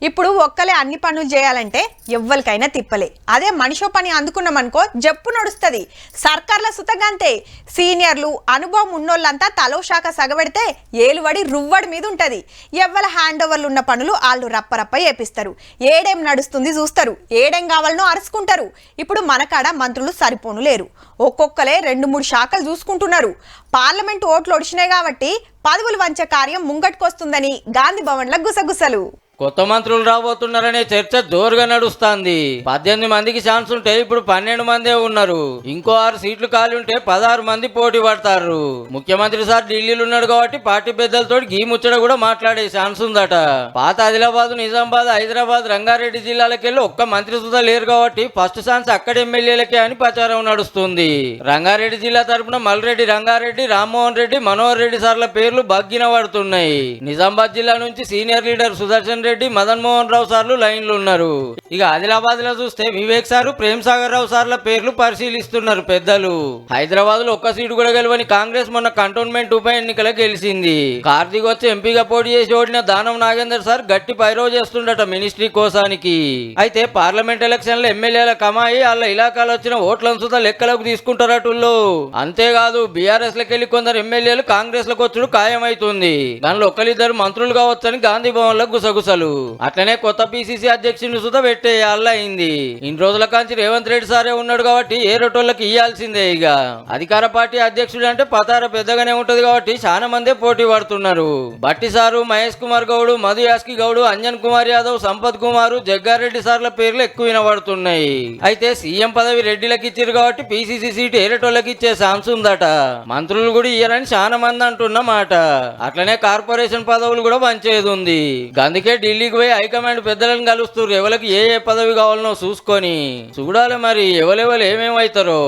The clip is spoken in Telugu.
ఇప్పుడు ఒక్కలే అన్ని పనులు చేయాలంటే ఎవ్వరికైనా తిప్పలే. అదే మనిషో పని అందుకున్నామనుకో జప్పు నడుస్తుంది. సర్కార్ల సుతగంతే. సీనియర్లు అనుభవం ఉన్నోళ్ళంతా తలో శాఖ సగబెడితే ఏలువడి రువ్వడి మీద ఉంటుంది. ఎవ్వల హ్యాండ్ ఓవర్లు ఉన్న పనులు వాళ్ళు రప్పరప్ప చేపిస్తారు. ఏడేం నడుస్తుంది చూస్తారు, ఏడేం కావాలనో అరుచుకుంటారు. ఇప్పుడు మనకాడ మంత్రులు సరిపోను లేరు. ఒక్కొక్కలే 2-3 శాఖలు చూసుకుంటున్నారు. పార్లమెంట్ ఓట్లు ఒడిచినాయి కాబట్టి పదవులు వంచే కార్యం ముంగట్టుకొస్తుందని గాంధీ భవన్ల గుసగుసలు. కొత్త మంత్రులు రాబోతున్నారనే చర్చ జోరుగా నడుస్తుంది. 18 మందికి ఛాన్స్ ఉంటే ఇప్పుడు 12 మందే ఉన్నారు. ఇంకో 6 సీట్లు ఖాళీ ఉంటే 16 మంది పోటీ పడతారు. ముఖ్యమంత్రి సార్ ఢిల్లీలో ఉన్నాడు కాబట్టి పార్టీ పెద్దలతో గీ ముచ్చట కూడా మాట్లాడే ఛాన్స్ ఉందట. పాత ఆదిలాబాద్, నిజామాబాద్, హైదరాబాద్, రంగారెడ్డి జిల్లాలకెళ్ళి ఒక్క మంత్రి సుధా లేరు కాబట్టి ఫస్ట్ ఛాన్స్ అక్కడ ఎమ్మెల్యేలకే అని ప్రచారం నడుస్తుంది. రంగారెడ్డి జిల్లా తరపున మల్రెడ్డి రంగారెడ్డి, రామ్మోహన్ రెడ్డి, మనోహర్ రెడ్డి సార్ల పేర్లు బగ్గిన పడుతున్నాయి. నిజామాబాద్ జిల్లా నుంచి సీనియర్ లీడర్ సుదర్శన్ రెడ్డి, మదన్ మోహన్ రావు సార్లు లైన్లు ఉన్నారు. ఇక ఆదిలాబాద్ లో చూస్తే వివేక్ సారు, ప్రేమ్ సాగర్ రావు సార్ల పేర్లు పరిశీలిస్తున్నారు పెద్దలు. హైదరాబాద్ లో ఒక్క సీటు కూడా గెలవని కాంగ్రెస్ మొన్న కంటోన్మెంట్ ఉప ఎన్నికల గెలిచింది. కార్తీక్ వచ్చి ఎంపీగా పోటీ చేసి ఓడిన దానం నాగేందర్ సార్ గట్టి పైరో చేస్తుండట మినిస్ట్రీ కోసానికి. అయితే పార్లమెంట్ ఎలక్షన్ లో ఎమ్మెల్యేల కమాయి వాళ్ళ ఇలాకాలో వచ్చిన ఓట్లను సుతా లెక్కలకు తీసుకుంటారటుల్లో. అంతేకాదు బీఆర్ఎస్ లకెళ్లి కొందరు ఎమ్మెల్యేలు కాంగ్రెస్ లకు వచ్చుడు ఖాయమైతుంది. దానిలో ఒకరిద్దరు మంత్రులు కావచ్చని గాంధీ భవన్ లో గుసగుసలు. అట్లనే కొత్త పిసిసి అధ్యక్షుని సుత పెట్టేయాల అయింది. ఇన్ని రోజుల కాంచి రేవంత్ రెడ్డి సారే ఉన్నాడు కాబట్టి ఏ రొట్టోళ్ళకి ఇయ్యాల్సిందే. ఇక అధికార పార్టీ అధ్యక్షుడు అంటే పతార పెద్దగానే ఉంటది కాబట్టి చాలా మందే పోటీ పడుతున్నారు. బట్టి సారు, మహేష్ కుమార్ గౌడ్, మధు యాస్కి గౌడ్, అంజన్ కుమార్ యాదవ్, సంపత్ కుమార్, జగ్గారెడ్డి సార్ల పేర్లు ఎక్కువ వినబడుతున్నాయి. అయితే సీఎం పదవి రెడ్డిలకు ఇచ్చారు కాబట్టి పిసిసి సీటు ఏరేటోళ్ళకి ఇచ్చే ఛాన్స్ ఉందట. మంత్రులు కూడా ఇయ్యారని చాలా మంది అంటున్నమాట. అట్లనే కార్పొరేషన్ పదవులు కూడా పంచేది ఉంది. అందుకే ఢిల్లీకి పోయి హైకమాండ్ పెద్దలను కలుస్తారు. ఎవరికి ఏ పదవి కావాలనో చూసుకొని చూడాలి మరి ఎవరెవరు ఏమేమవుతారో.